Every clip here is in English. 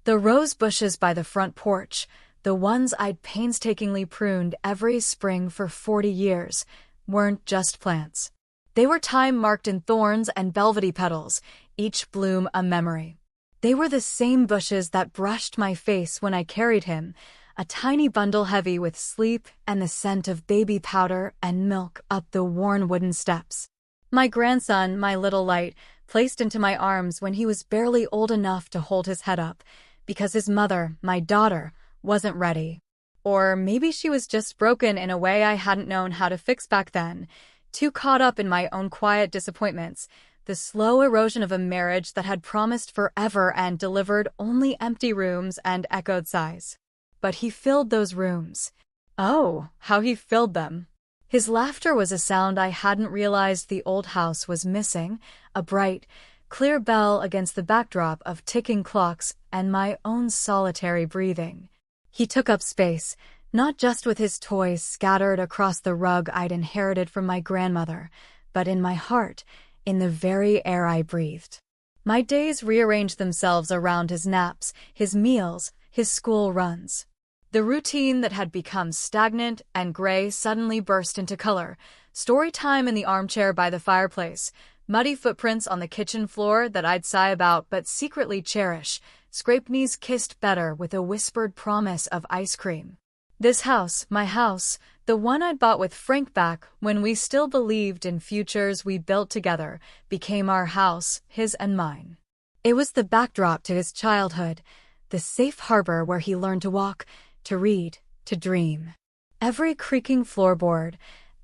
The rose bushes by the front porch, the ones I'd painstakingly pruned every spring for 40 years, weren't just plants. They were time-marked in thorns and velvety petals, each bloom a memory. They were the same bushes that brushed my face when I carried him, a tiny bundle heavy with sleep and the scent of baby powder and milk up the worn wooden steps. My grandson, my little light, placed into my arms when he was barely old enough to hold his head up, because his mother, my daughter, wasn't ready. Or maybe she was just broken in a way I hadn't known how to fix back then, too caught up in my own quiet disappointments, the slow erosion of a marriage that had promised forever and delivered only empty rooms and echoed sighs. But he filled those rooms. Oh, how he filled them. His laughter was a sound I hadn't realized the old house was missing, a bright, clear bell against the backdrop of ticking clocks and my own solitary breathing. He took up space, not just with his toys scattered across the rug I'd inherited from my grandmother, but in my heart, in the very air I breathed. My days rearranged themselves around his naps, his meals, his school runs. The routine that had become stagnant and gray suddenly burst into color. Story time in the armchair by the fireplace, muddy footprints on the kitchen floor that I'd sigh about but secretly cherish, scraped knees kissed better with a whispered promise of ice cream. This house, my house, the one I'd bought with Frank back when we still believed in futures we built together, became our house, his and mine. It was the backdrop to his childhood, the safe harbor where he learned to walk, to read, to dream. Every creaking floorboard,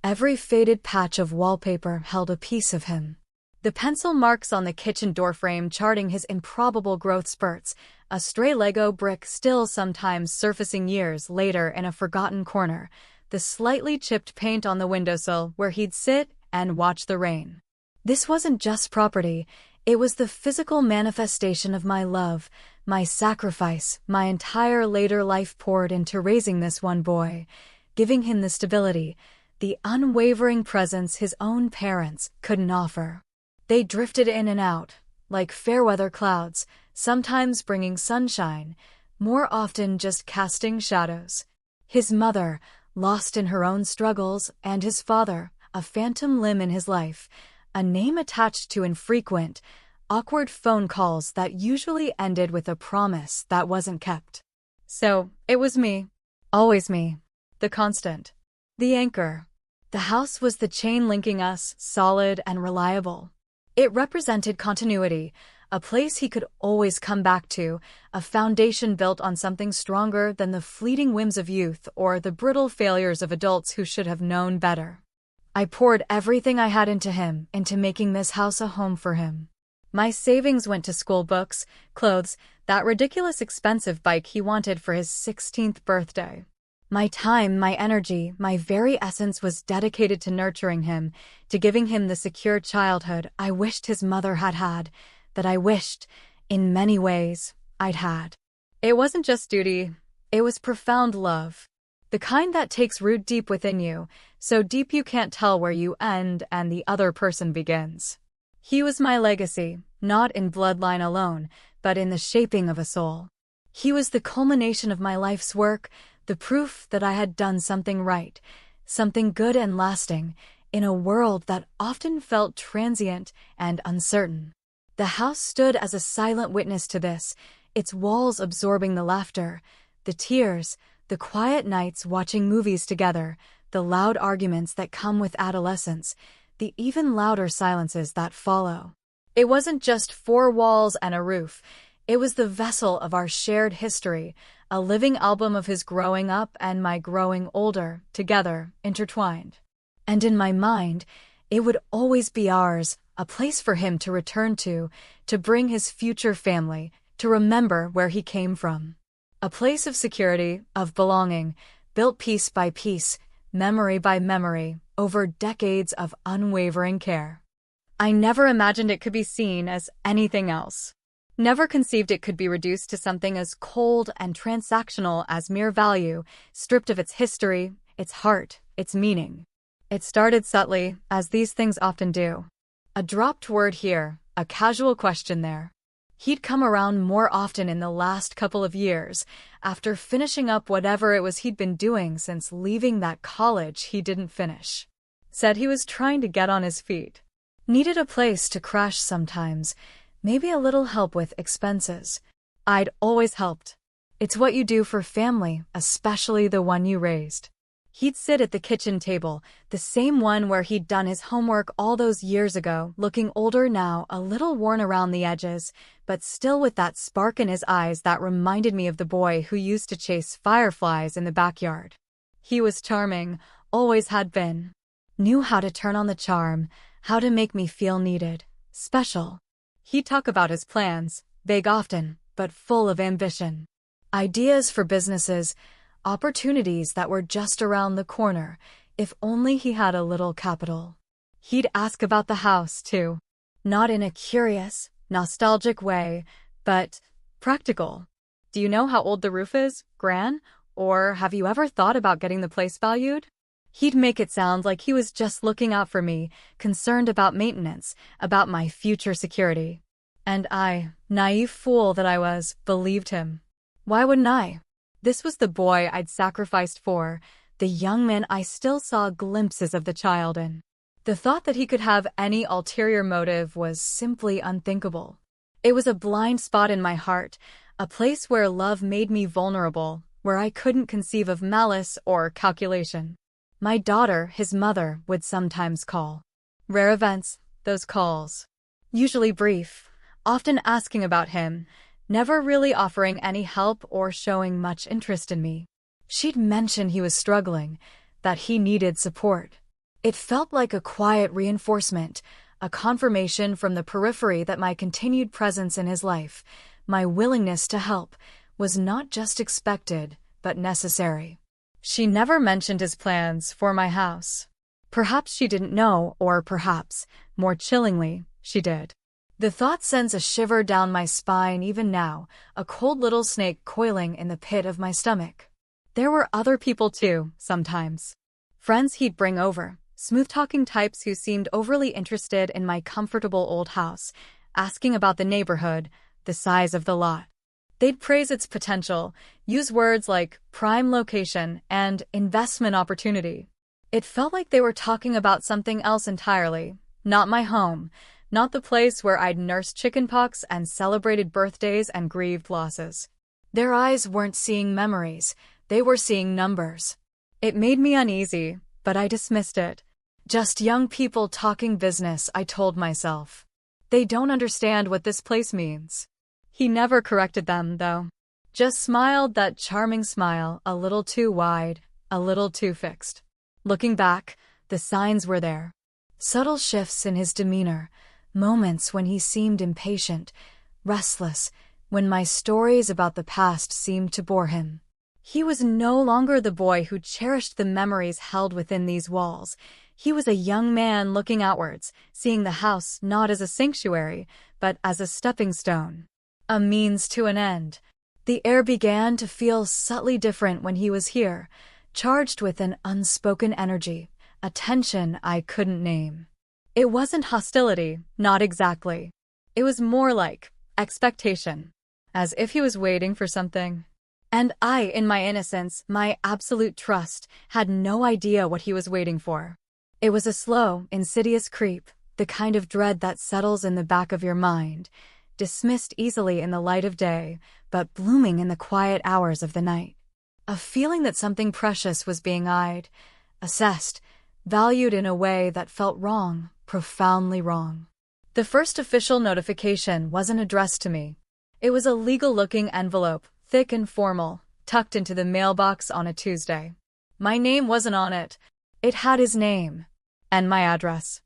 every faded patch of wallpaper held a piece of him. The pencil marks on the kitchen doorframe charting his improbable growth spurts, a stray Lego brick still sometimes surfacing years later in a forgotten corner, the slightly chipped paint on the windowsill where he'd sit and watch the rain. This wasn't just property, it was the physical manifestation of my love, my sacrifice, my entire later life poured into raising this one boy, giving him the stability, the unwavering presence his own parents couldn't offer. They drifted in and out, like fair-weather clouds, sometimes bringing sunshine, more often just casting shadows. His mother, lost in her own struggles, and his father, a phantom limb in his life, a name attached to infrequent, awkward phone calls that usually ended with a promise that wasn't kept. So, it was me. Always me. The constant. The anchor. The house was the chain linking us, solid and reliable. It represented continuity, a place he could always come back to, a foundation built on something stronger than the fleeting whims of youth or the brittle failures of adults who should have known better. I poured everything I had into him, into making this house a home for him. My savings went to school books, clothes, that ridiculous expensive bike he wanted for his 16th birthday. My time, my energy, my very essence was dedicated to nurturing him, to giving him the secure childhood I wished his mother had had, that I wished, in many ways, I'd had. It wasn't just duty, it was profound love. The kind that takes root deep within you, so deep you can't tell where you end and the other person begins. He was my legacy, not in bloodline alone, but in the shaping of a soul. He was the culmination of my life's work, the proof that I had done something right, something good and lasting, in a world that often felt transient and uncertain. The house stood as a silent witness to this, its walls absorbing the laughter, the tears, the quiet nights watching movies together, the loud arguments that come with adolescence, the even louder silences that follow. It wasn't just four walls and a roof. It was the vessel of our shared history, a living album of his growing up and my growing older, together, intertwined. And in my mind, it would always be ours, a place for him to return to bring his future family, to remember where he came from. A place of security, of belonging, built piece by piece, memory by memory, over decades of unwavering care. I never imagined it could be seen as anything else. Never conceived it could be reduced to something as cold and transactional as mere value, stripped of its history, its heart, its meaning. It started subtly, as these things often do. A dropped word here, a casual question there. He'd come around more often in the last couple of years, after finishing up whatever it was he'd been doing since leaving that college he didn't finish. Said he was trying to get on his feet. Needed a place to crash sometimes, maybe a little help with expenses. I'd always helped. It's what you do for family, especially the one you raised. He'd sit at the kitchen table, the same one where he'd done his homework all those years ago, looking older now, a little worn around the edges, but still with that spark in his eyes that reminded me of the boy who used to chase fireflies in the backyard. He was charming, always had been. Knew how to turn on the charm, how to make me feel needed, special. He'd talk about his plans, vague often, but full of ambition. Ideas for businesses, opportunities that were just around the corner, if only he had a little capital. He'd ask about the house, too. Not in a curious, nostalgic way, but practical. Do you know how old the roof is, Gran? Or have you ever thought about getting the place valued? He'd make it sound like he was just looking out for me, concerned about maintenance, about my future security. And I, naive fool that I was, believed him. Why wouldn't I? This was the boy I'd sacrificed for, the young man I still saw glimpses of the child in. The thought that he could have any ulterior motive was simply unthinkable. It was a blind spot in my heart, a place where love made me vulnerable, where I couldn't conceive of malice or calculation. My daughter, his mother, would sometimes call. Rare events, those calls. Usually brief, often asking about him, never really offering any help or showing much interest in me. She'd mention he was struggling, that he needed support. It felt like a quiet reinforcement, a confirmation from the periphery that my continued presence in his life, my willingness to help, was not just expected, but necessary. She never mentioned his plans for my house. Perhaps she didn't know, or perhaps, more chillingly, she did. The thought sends a shiver down my spine even now, a cold little snake coiling in the pit of my stomach. There were other people too, sometimes. Friends he'd bring over, smooth-talking types who seemed overly interested in my comfortable old house, asking about the neighborhood, the size of the lot. They'd praise its potential, use words like prime location and investment opportunity. It felt like they were talking about something else entirely, not my home, not the place where I'd nursed chickenpox and celebrated birthdays and grieved losses. Their eyes weren't seeing memories, they were seeing numbers. It made me uneasy, but I dismissed it. Just young people talking business, I told myself. They don't understand what this place means. He never corrected them, though. Just smiled that charming smile, a little too wide, a little too fixed. Looking back, the signs were there. Subtle shifts in his demeanor, moments when he seemed impatient, restless, when my stories about the past seemed to bore him. He was no longer the boy who cherished the memories held within these walls. He was a young man looking outwards, seeing the house not as a sanctuary, but as a stepping stone, a means to an end. The air began to feel subtly different when he was here, charged with an unspoken energy, a tension I couldn't name. It wasn't hostility, not exactly. It was more like expectation, as if he was waiting for something. And I, in my innocence, my absolute trust, had no idea what he was waiting for. It was a slow, insidious creep, the kind of dread that settles in the back of your mind, dismissed easily in the light of day, but blooming in the quiet hours of the night. A feeling that something precious was being eyed, assessed, valued in a way that felt wrong, profoundly wrong. The first official notification wasn't addressed to me. It was a legal-looking envelope, thick and formal, tucked into the mailbox on a Tuesday. My name wasn't on it. It had his name. And my address.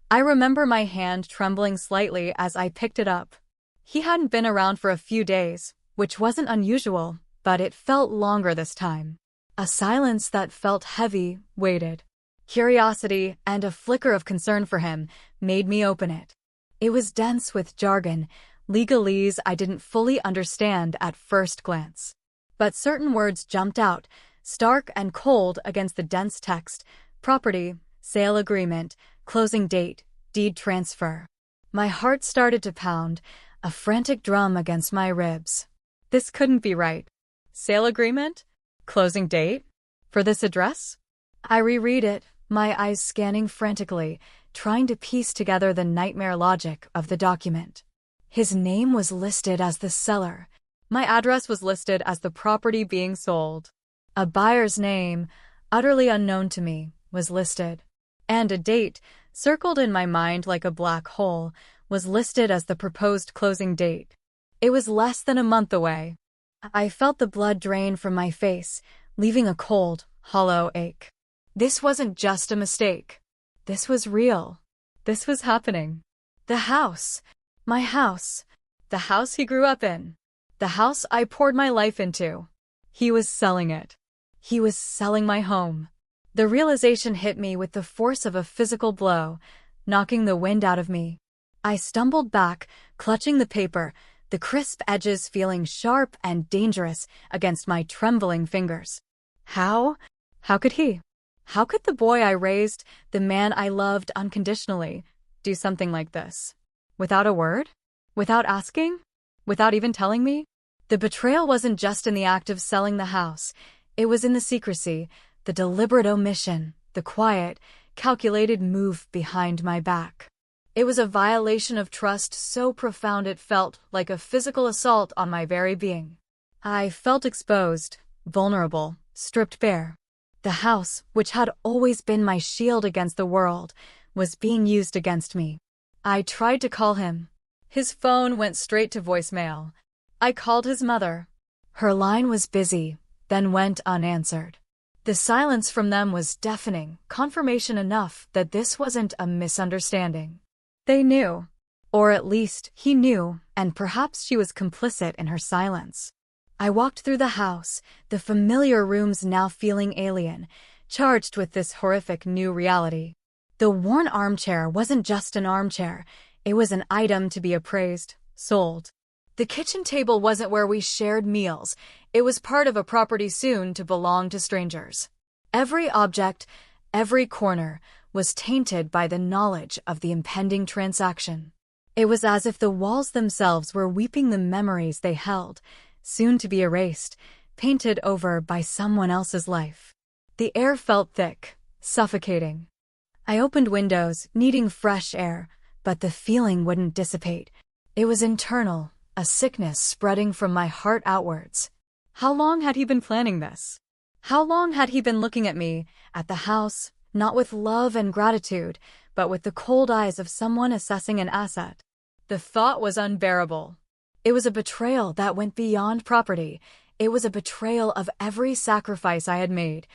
I remember my hand trembling slightly as I picked it up. He hadn't been around for a few days, which wasn't unusual, but it felt longer this time. A silence that felt heavy waited. Curiosity and a flicker of concern for him made me open it. It was dense with jargon, legalese I didn't fully understand at first glance. But certain words jumped out, stark and cold against the dense text: property, sale agreement, closing date, deed transfer. My heart started to pound, a frantic drum against my ribs. This couldn't be right. Sale agreement? Closing date? For this address? I reread it, my eyes scanning frantically, trying to piece together the nightmare logic of the document. His name was listed as the seller. My address was listed as the property being sold. A buyer's name, utterly unknown to me, was listed. And a date, circled in my mind like a black hole, was listed as the proposed closing date. It was less than a month away. I felt the blood drain from my face, leaving a cold, hollow ache. This wasn't just a mistake. This was real. This was happening. The house. My house. The house he grew up in. The house I poured my life into. He was selling it. He was selling my home. The realization hit me with the force of a physical blow, knocking the wind out of me. I stumbled back, clutching the paper, the crisp edges feeling sharp and dangerous against my trembling fingers. How? How could he? How could the boy I raised, the man I loved unconditionally, do something like this? Without a word? Without asking? Without even telling me? The betrayal wasn't just in the act of selling the house. It was in the secrecy, the deliberate omission, the quiet, calculated move behind my back. It was a violation of trust so profound it felt like a physical assault on my very being. I felt exposed, vulnerable, stripped bare. The house, which had always been my shield against the world, was being used against me. I tried to call him. His phone went straight to voicemail. I called his mother. Her line was busy, then went unanswered. The silence from them was deafening, confirmation enough that this wasn't a misunderstanding. They knew. Or at least, he knew, and perhaps she was complicit in her silence. I walked through the house, the familiar rooms now feeling alien, charged with this horrific new reality. The worn armchair wasn't just an armchair, it was an item to be appraised, sold. The kitchen table wasn't where we shared meals, it was part of a property soon to belong to strangers. Every object, every corner, was tainted by the knowledge of the impending transaction. It was as if the walls themselves were weeping the memories they held, soon to be erased, painted over by someone else's life. The air felt thick, suffocating. I opened windows, needing fresh air, but the feeling wouldn't dissipate. It was internal, a sickness spreading from my heart outwards. How long had he been planning this? How long had he been looking at me, at the house, not with love and gratitude, but with the cold eyes of someone assessing an asset? The thought was unbearable. It was a betrayal that went beyond property. It was a betrayal of every sacrifice I had made,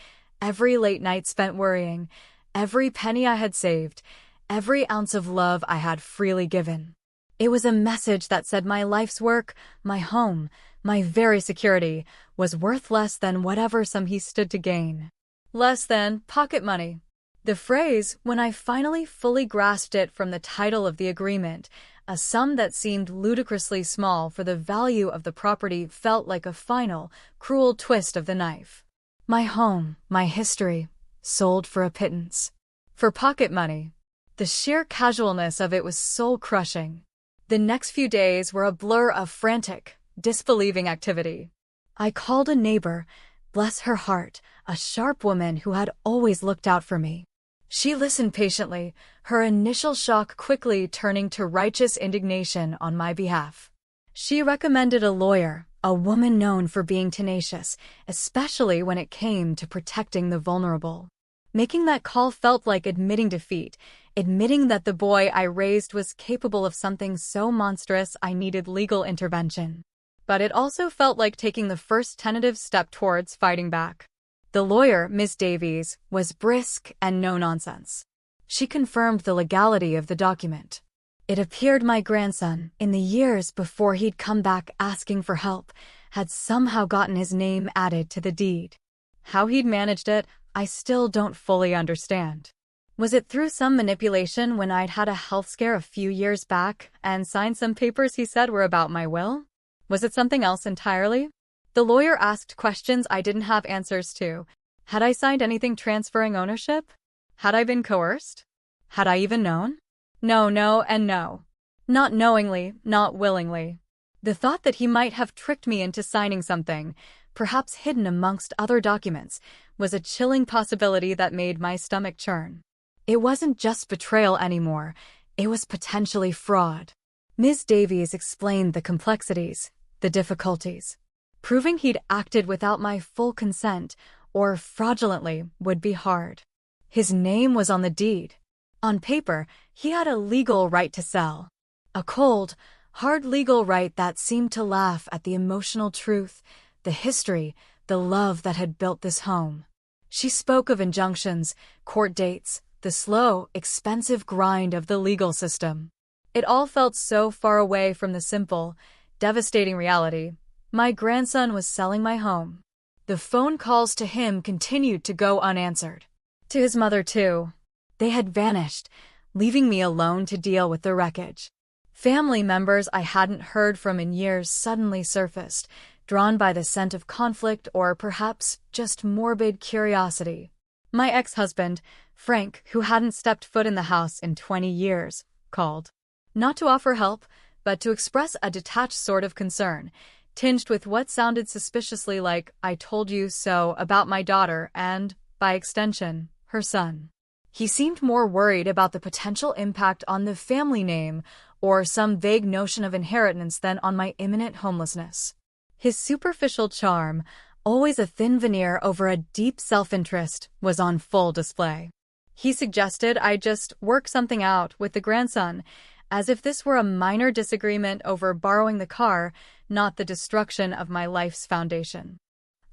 every late night spent worrying, every penny I had saved, every ounce of love I had freely given. It was a message that said my life's work, my home, my very security, was worth less than whatever sum he stood to gain. Less than pocket money. The phrase, when I finally fully grasped it from the title of the agreement, a sum that seemed ludicrously small for the value of the property, felt like a final, cruel twist of the knife. My home, my history, sold for a pittance. For pocket money. The sheer casualness of it was soul-crushing. The next few days were a blur of frantic, disbelieving activity. I called a neighbor, bless her heart, a sharp woman who had always looked out for me. She listened patiently, her initial shock quickly turning to righteous indignation on my behalf. She recommended a lawyer, a woman known for being tenacious, especially when it came to protecting the vulnerable. Making that call felt like admitting defeat, admitting that the boy I raised was capable of something so monstrous I needed legal intervention. But it also felt like taking the first tentative step towards fighting back. The lawyer, Miss Davies, was brisk and no-nonsense. She confirmed the legality of the document. It appeared my grandson, in the years before he'd come back asking for help, had somehow gotten his name added to the deed. How he'd managed it, I still don't fully understand. Was it through some manipulation when I'd had a health scare a few years back and signed some papers he said were about my will? Was it something else entirely? The lawyer asked questions I didn't have answers to. Had I signed anything transferring ownership? Had I been coerced? Had I even known? No, and no. Not knowingly, not willingly. The thought that he might have tricked me into signing something, perhaps hidden amongst other documents, was a chilling possibility that made my stomach churn. It wasn't just betrayal anymore, it was potentially fraud. Ms. Davies explained the complexities, the difficulties. Proving he'd acted without my full consent, or fraudulently, would be hard. His name was on the deed. On paper, he had a legal right to sell. A cold, hard legal right that seemed to laugh at the emotional truth, the history, the love that had built this home. She spoke of injunctions, court dates, the slow, expensive grind of the legal system. It all felt so far away from the simple, devastating reality. My grandson was selling my home. The phone calls to him continued to go unanswered. To his mother, too. They had vanished, leaving me alone to deal with the wreckage. Family members I hadn't heard from in years suddenly surfaced, drawn by the scent of conflict or perhaps just morbid curiosity. My ex-husband, Frank, who hadn't stepped foot in the house in 20 years, called. Not to offer help, but to express a detached sort of concern, tinged with what sounded suspiciously like "I told you so" about my daughter and, by extension, her son. He seemed more worried about the potential impact on the family name or some vague notion of inheritance than on my imminent homelessness. His superficial charm, always a thin veneer over a deep self-interest, was on full display. He suggested I just work something out with the grandson, as if this were a minor disagreement over borrowing the car, not the destruction of my life's foundation.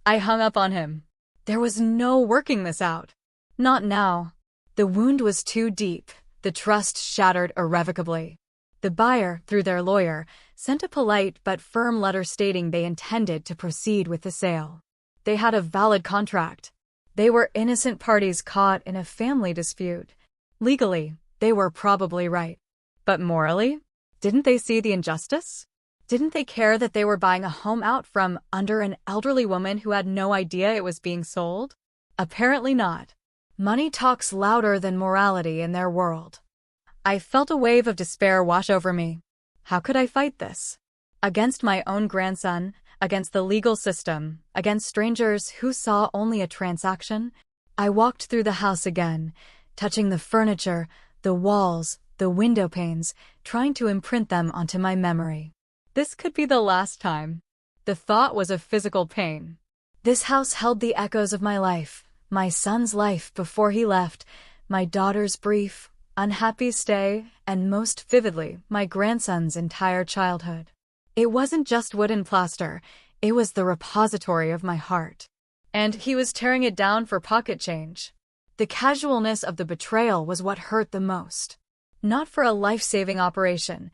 I hung up on him. There was no working this out. Not now. The wound was too deep, the trust shattered irrevocably. The buyer, through their lawyer, sent a polite but firm letter stating they intended to proceed with the sale. They had a valid contract. They were innocent parties caught in a family dispute. Legally, they were probably right. But morally, didn't they see the injustice? Didn't they care that they were buying a home out from under an elderly woman who had no idea it was being sold? Apparently not. Money talks louder than morality in their world. I felt a wave of despair wash over me. How could I fight this? Against my own grandson, against the legal system, against strangers who saw only a transaction? I walked through the house again, touching the furniture, the walls, the window panes, trying to imprint them onto my memory. This could be the last time. The thought was a physical pain. This house held the echoes of my life, my son's life before he left, my daughter's brief, unhappy stay, and most vividly, my grandson's entire childhood. It wasn't just wood and plaster, it was the repository of my heart. And he was tearing it down for pocket change. The casualness of the betrayal was what hurt the most. Not for a life-saving operation,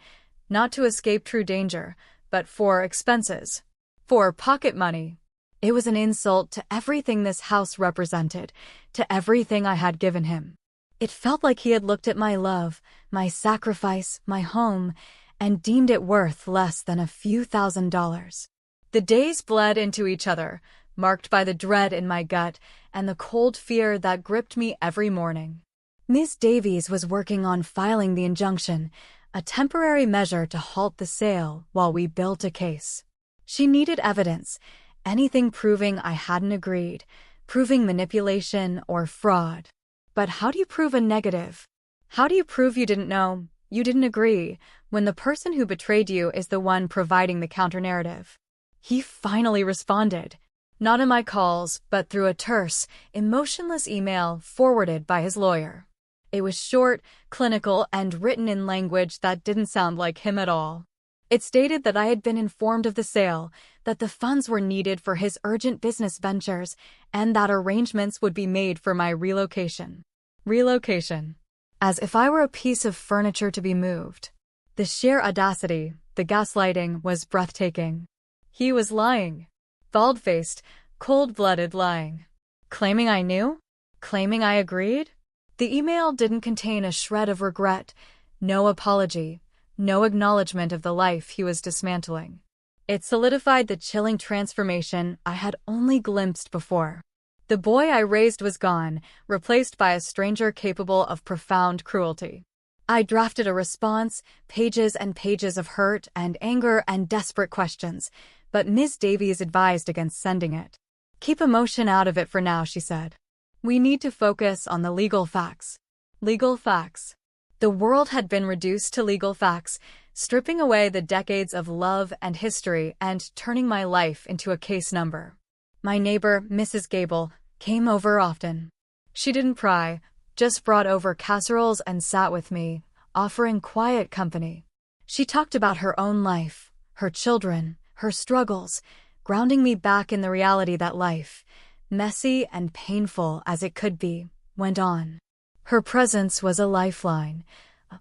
not to escape true danger, but for expenses. For pocket money. It was an insult to everything this house represented, to everything I had given him. It felt like he had looked at my love, my sacrifice, my home, and deemed it worth less than a few $1,000s. The days bled into each other, marked by the dread in my gut and the cold fear that gripped me every morning. Ms. Davies was working on filing the injunction, a temporary measure to halt the sale while we built a case. She needed evidence, anything proving I hadn't agreed, proving manipulation or fraud. But how do you prove a negative? How do you prove you didn't know, you didn't agree, when the person who betrayed you is the one providing the counter-narrative? He finally responded, not in my calls, but through a terse, emotionless email forwarded by his lawyer. It was short, clinical, and written in language that didn't sound like him at all. It stated that I had been informed of the sale, that the funds were needed for his urgent business ventures, and that arrangements would be made for my relocation. Relocation. As if I were a piece of furniture to be moved. The sheer audacity, the gaslighting, was breathtaking. He was lying. Bald-faced, cold-blooded lying. Claiming I knew? Claiming I agreed? The email didn't contain a shred of regret, no apology, no acknowledgement of the life he was dismantling. It solidified the chilling transformation I had only glimpsed before. The boy I raised was gone, replaced by a stranger capable of profound cruelty. I drafted a response, pages and pages of hurt and anger and desperate questions, but Ms. Davies advised against sending it. "Keep emotion out of it for now," she said. "We need to focus on the legal facts." Legal facts. The world had been reduced to legal facts, stripping away the decades of love and history and turning my life into a case number. My neighbor, Mrs. Gable, came over often. She didn't pry, just brought over casseroles and sat with me, offering quiet company. She talked about her own life, her children, her struggles, grounding me back in the reality that life, messy and painful as it could be, went on. Her presence was a lifeline,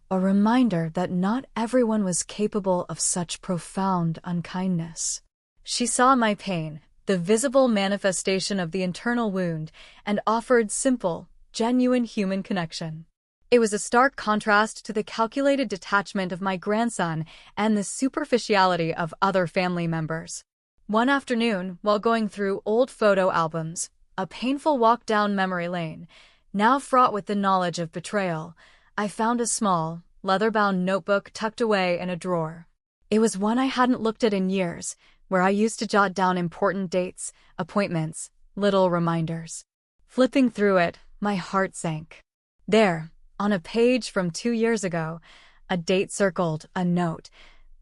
a reminder that not everyone was capable of such profound unkindness. She saw my pain, the visible manifestation of the internal wound, and offered simple, genuine human connection. It was a stark contrast to the calculated detachment of my grandson and the superficiality of other family members. One afternoon, while going through old photo albums, a painful walk down memory lane, now fraught with the knowledge of betrayal, I found a small, leather-bound notebook tucked away in a drawer. It was one I hadn't looked at in years, where I used to jot down important dates, appointments, little reminders. Flipping through it, my heart sank. There, on a page from 2 years ago, a date circled, a note.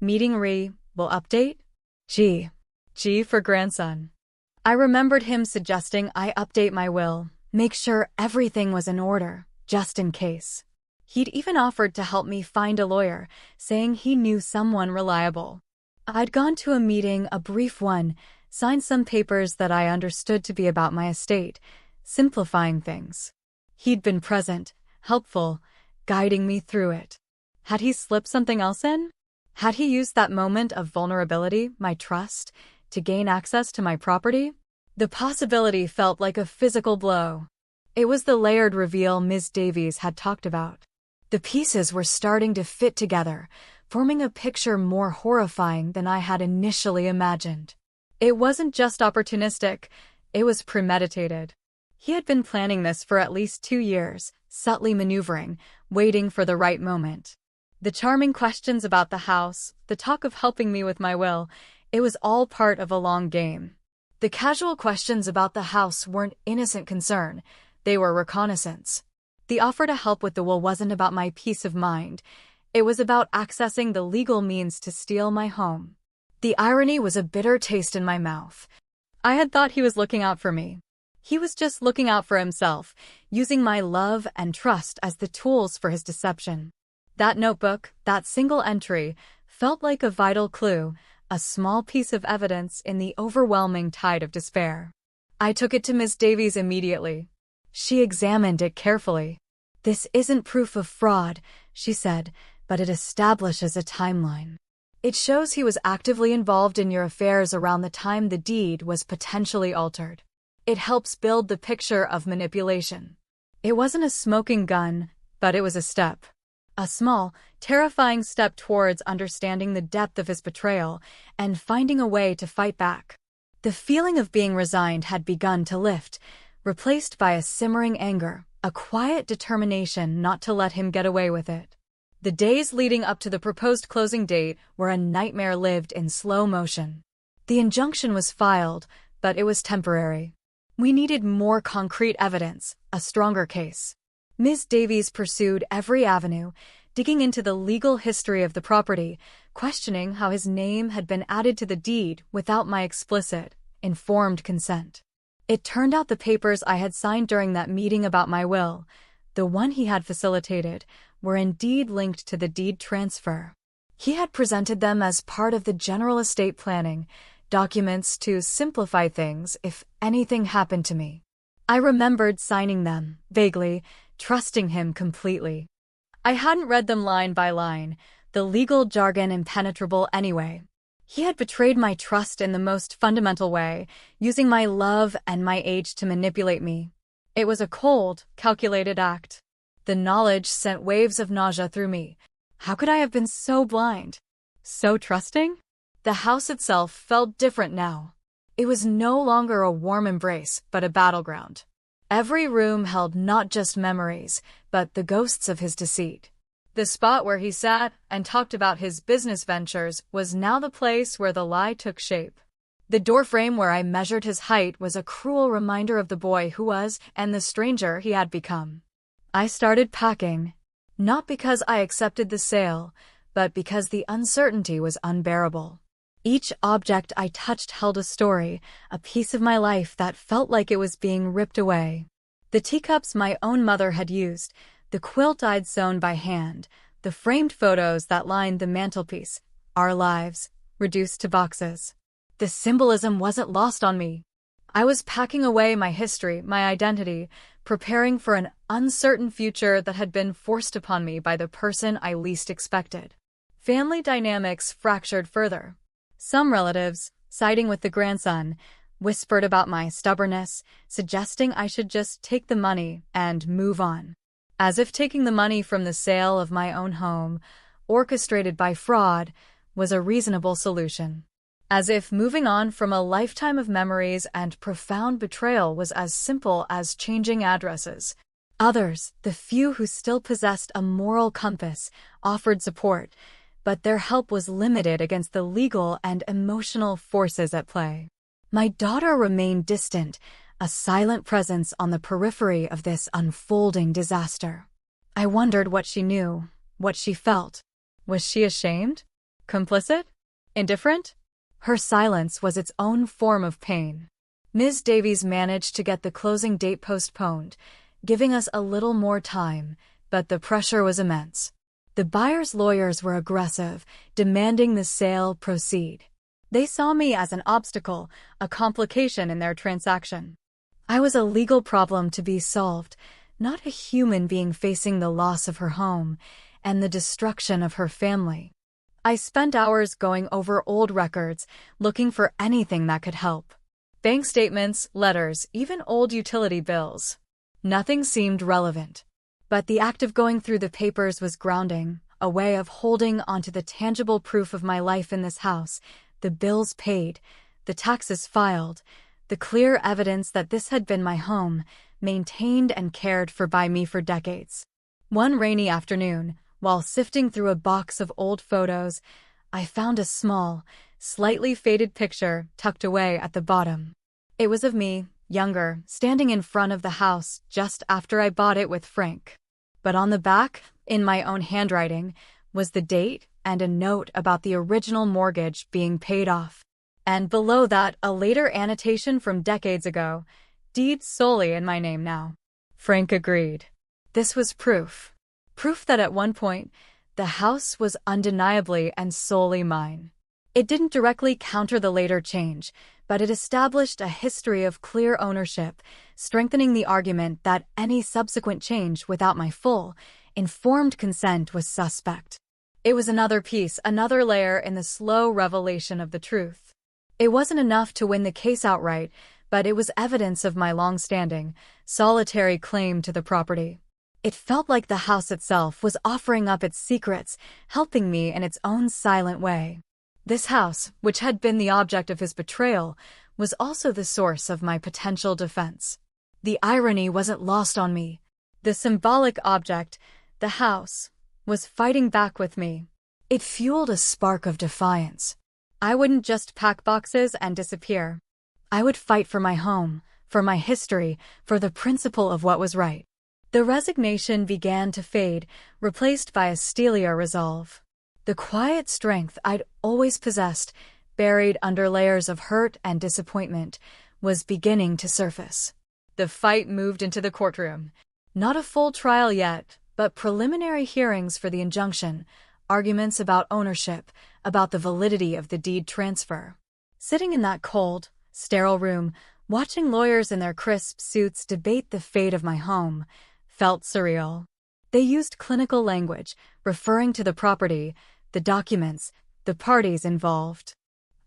"Meeting will update? G for grandson." I remembered him suggesting I update my will, make sure everything was in order, just in case. He'd even offered to help me find a lawyer, saying he knew someone reliable. I'd gone to a meeting, a brief one, signed some papers that I understood to be about my estate, simplifying things. He'd been present, helpful, guiding me through it. Had he slipped something else in? Had he used that moment of vulnerability, my trust, to gain access to my property? The possibility felt like a physical blow. It was the layered reveal Ms. Davies had talked about. The pieces were starting to fit together, forming a picture more horrifying than I had initially imagined. It wasn't just opportunistic, it was premeditated. He had been planning this for at least 2 years, subtly maneuvering, waiting for the right moment. The charming questions about the house, the talk of helping me with my will, it was all part of a long game. The casual questions about the house weren't innocent concern, they were reconnaissance. The offer to help with the will wasn't about my peace of mind, it was about accessing the legal means to steal my home. The irony was a bitter taste in my mouth. I had thought he was looking out for me. He was just looking out for himself, using my love and trust as the tools for his deception. That notebook, that single entry, felt like a vital clue, a small piece of evidence in the overwhelming tide of despair. I took it to Ms. Davies immediately. She examined it carefully. "This isn't proof of fraud," she said, "but it establishes a timeline. It shows he was actively involved in your affairs around the time the deed was potentially altered. It helps build the picture of manipulation." It wasn't a smoking gun, but it was a step. A small, terrifying step towards understanding the depth of his betrayal and finding a way to fight back. The feeling of being resigned had begun to lift, replaced by a simmering anger, a quiet determination not to let him get away with it. The days leading up to the proposed closing date were a nightmare lived in slow motion. The injunction was filed, but it was temporary. We needed more concrete evidence, a stronger case. Ms. Davies pursued every avenue, digging into the legal history of the property, questioning how his name had been added to the deed without my explicit, informed consent. It turned out the papers I had signed during that meeting about my will, the one he had facilitated, were indeed linked to the deed transfer. He had presented them as part of the general estate planning, documents to simplify things if anything happened to me. I remembered signing them, vaguely, trusting him completely. I hadn't read them line by line, the legal jargon impenetrable anyway. He had betrayed my trust in the most fundamental way, using my love and my age to manipulate me. It was a cold, calculated act. The knowledge sent waves of nausea through me. How could I have been so blind? So trusting? The house itself felt different now. It was no longer a warm embrace, but a battleground. Every room held not just memories, but the ghosts of his deceit. The spot where he sat and talked about his business ventures was now the place where the lie took shape. The doorframe where I measured his height was a cruel reminder of the boy who was and the stranger he had become. I started packing, not because I accepted the sale, but because the uncertainty was unbearable. Each object I touched held a story, a piece of my life that felt like it was being ripped away. The teacups my own mother had used, the quilt I'd sewn by hand, the framed photos that lined the mantelpiece, our lives, reduced to boxes. The symbolism wasn't lost on me. I was packing away my history, my identity, preparing for an uncertain future that had been forced upon me by the person I least expected. Family dynamics fractured further. Some relatives, siding with the grandson, whispered about my stubbornness, suggesting I should just take the money and move on. As if taking the money from the sale of my own home, orchestrated by fraud, was a reasonable solution. As if moving on from a lifetime of memories and profound betrayal was as simple as changing addresses. Others, the few who still possessed a moral compass, offered support, but their help was limited against the legal and emotional forces at play. My daughter remained distant, a silent presence on the periphery of this unfolding disaster. I wondered what she knew, what she felt. Was she ashamed? Complicit? Indifferent? Her silence was its own form of pain. Ms. Davies managed to get the closing date postponed, giving us a little more time, but the pressure was immense. The buyer's lawyers were aggressive, demanding the sale proceed. They saw me as an obstacle, a complication in their transaction. I was a legal problem to be solved, not a human being facing the loss of her home and the destruction of her family. I spent hours going over old records, looking for anything that could help. Bank statements, letters, even old utility bills. Nothing seemed relevant. But the act of going through the papers was grounding, a way of holding onto the tangible proof of my life in this house, the bills paid, the taxes filed, the clear evidence that this had been my home, maintained and cared for by me for decades. One rainy afternoon, while sifting through a box of old photos, I found a small, slightly faded picture tucked away at the bottom. It was of me, younger, standing in front of the house just after I bought it with Frank. But on the back, in my own handwriting, was the date and a note about the original mortgage being paid off. And below that, a later annotation from decades ago, deed solely in my name now. Frank agreed. This was proof. Proof that at one point, the house was undeniably and solely mine. It didn't directly counter the later change, but it established a history of clear ownership, strengthening the argument that any subsequent change without my full, informed consent was suspect. It was another piece, another layer in the slow revelation of the truth. It wasn't enough to win the case outright, but it was evidence of my long-standing, solitary claim to the property. It felt like the house itself was offering up its secrets, helping me in its own silent way. This house, which had been the object of his betrayal, was also the source of my potential defense. The irony wasn't lost on me. The symbolic object, the house, was fighting back with me. It fueled a spark of defiance. I wouldn't just pack boxes and disappear. I would fight for my home, for my history, for the principle of what was right. The resignation began to fade, replaced by a steelier resolve. The quiet strength I'd always possessed, buried under layers of hurt and disappointment, was beginning to surface. The fight moved into the courtroom. Not a full trial yet, but preliminary hearings for the injunction, arguments about ownership, about the validity of the deed transfer. Sitting in that cold, sterile room, watching lawyers in their crisp suits debate the fate of my home, felt surreal. They used clinical language, referring to the property, the documents, the parties involved.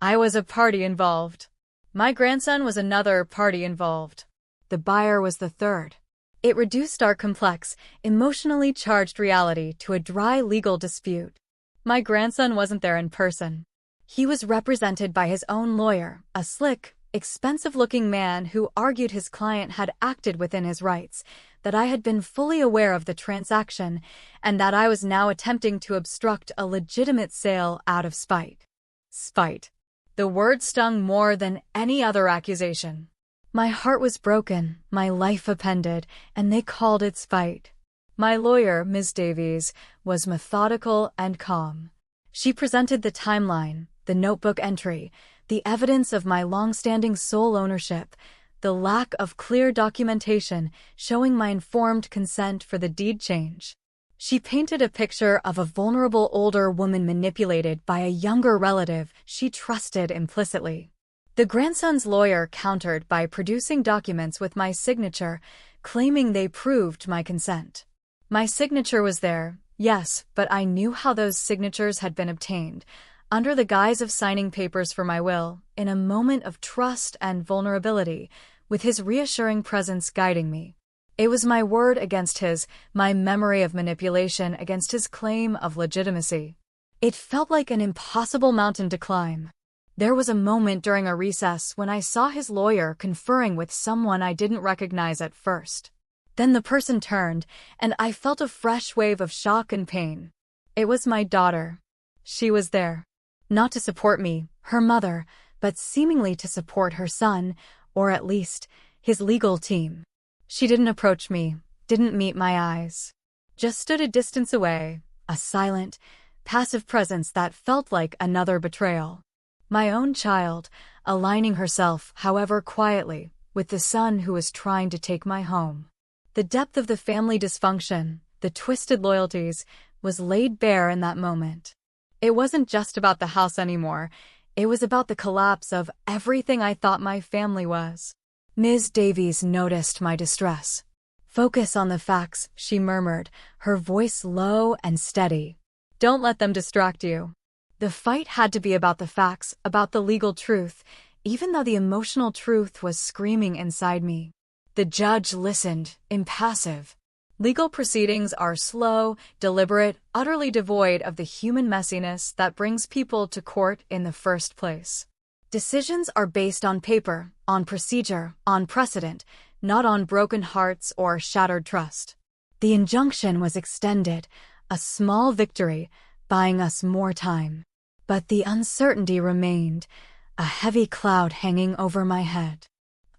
I was a party involved. My grandson was another party involved. The buyer was the third. It reduced our complex, emotionally charged reality to a dry legal dispute. My grandson wasn't there in person. He was represented by his own lawyer, a slick, expensive-looking man who argued his client had acted within his rights, that I had been fully aware of the transaction and that I was now attempting to obstruct a legitimate sale out of spite. Spite. The word stung more than any other accusation. My heart was broken, my life upended, and they called it spite. My lawyer, Ms. Davies, was methodical and calm. She presented the timeline, the notebook entry, the evidence of my long-standing sole ownership, the lack of clear documentation showing my informed consent for the deed change. She painted a picture of a vulnerable older woman manipulated by a younger relative she trusted implicitly. The grandson's lawyer countered by producing documents with my signature, claiming they proved my consent. My signature was there, yes, but I knew how those signatures had been obtained, under the guise of signing papers for my will, in a moment of trust and vulnerability, with his reassuring presence guiding me. It was my word against his, my memory of manipulation against his claim of legitimacy. It felt like an impossible mountain to climb. There was a moment during a recess when I saw his lawyer conferring with someone I didn't recognize at first. Then the person turned, and I felt a fresh wave of shock and pain. It was my daughter. She was there. Not to support me, her mother, but seemingly to support her son, or at least, his legal team. She didn't approach me, didn't meet my eyes. Just stood a distance away, a silent, passive presence that felt like another betrayal. My own child, aligning herself, however quietly, with the son who was trying to take my home. The depth of the family dysfunction, the twisted loyalties, was laid bare in that moment. It wasn't just about the house anymore. It was about the collapse of everything I thought my family was. Ms. Davies noticed my distress. "Focus on the facts," she murmured, her voice low and steady. "Don't let them distract you." The fight had to be about the facts, about the legal truth, even though the emotional truth was screaming inside me. The judge listened, impassive. Legal proceedings are slow, deliberate, utterly devoid of the human messiness that brings people to court in the first place. Decisions are based on paper, on procedure, on precedent, not on broken hearts or shattered trust. The injunction was extended, a small victory, buying us more time. But the uncertainty remained, a heavy cloud hanging over my head.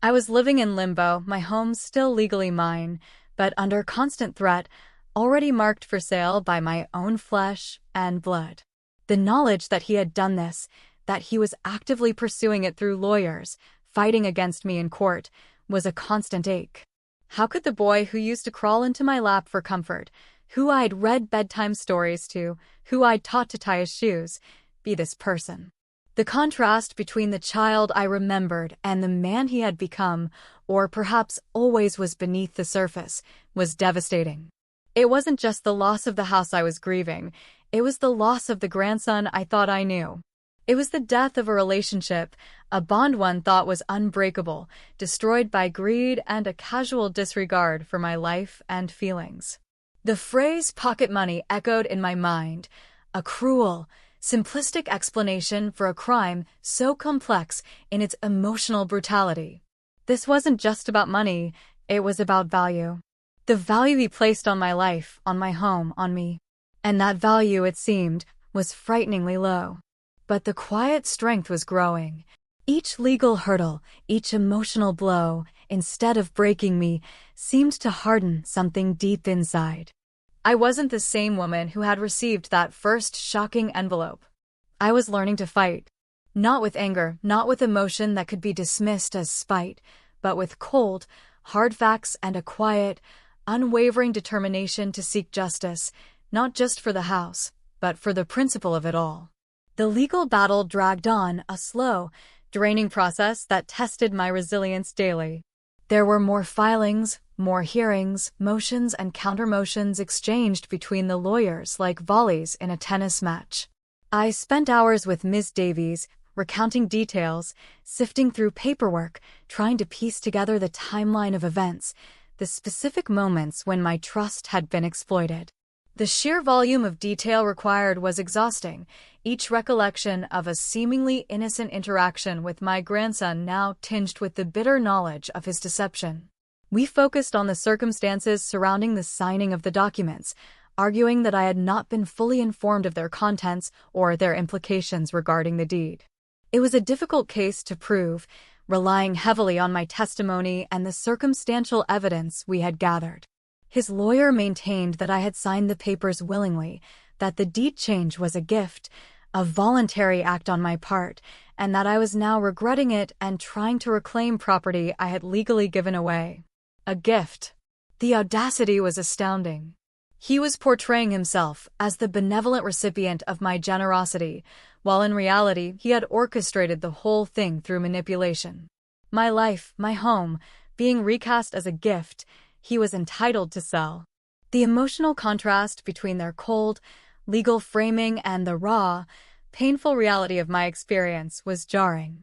I was living in limbo, my home still legally mine, but under constant threat, already marked for sale by my own flesh and blood. The knowledge that he had done this, that he was actively pursuing it through lawyers, fighting against me in court, was a constant ache. How could the boy who used to crawl into my lap for comfort, who I'd read bedtime stories to, who I'd taught to tie his shoes, be this person? The contrast between the child I remembered and the man he had become, or perhaps always was beneath the surface, was devastating. It wasn't just the loss of the house I was grieving, it was the loss of the grandson I thought I knew. It was the death of a relationship, a bond one thought was unbreakable, destroyed by greed and a casual disregard for my life and feelings. The phrase pocket money echoed in my mind, a cruel, simplistic explanation for a crime so complex in its emotional brutality. This wasn't just about money, it was about value. The value he placed on my life, on my home, on me. And that value, it seemed, was frighteningly low. But the quiet strength was growing. Each legal hurdle, each emotional blow, instead of breaking me, seemed to harden something deep inside. I wasn't the same woman who had received that first shocking envelope. I was learning to fight. Not with anger, not with emotion that could be dismissed as spite, but with cold, hard facts and a quiet, unwavering determination to seek justice, not just for the house, but for the principle of it all. The legal battle dragged on, a slow, draining process that tested my resilience daily. There were more filings, more hearings, motions and counter-motions exchanged between the lawyers like volleys in a tennis match. I spent hours with Ms. Davies, recounting details, sifting through paperwork, trying to piece together the timeline of events, the specific moments when my trust had been exploited. The sheer volume of detail required was exhausting, each recollection of a seemingly innocent interaction with my grandson now tinged with the bitter knowledge of his deception. We focused on the circumstances surrounding the signing of the documents, arguing that I had not been fully informed of their contents or their implications regarding the deed. It was a difficult case to prove, relying heavily on my testimony and the circumstantial evidence we had gathered. His lawyer maintained that I had signed the papers willingly, that the deed change was a gift, a voluntary act on my part, and that I was now regretting it and trying to reclaim property I had legally given away. A gift. The audacity was astounding. He was portraying himself as the benevolent recipient of my generosity, while in reality he had orchestrated the whole thing through manipulation. My life, my home, being recast as a gift he was entitled to sell. The emotional contrast between their cold, legal framing and the raw, painful reality of my experience was jarring.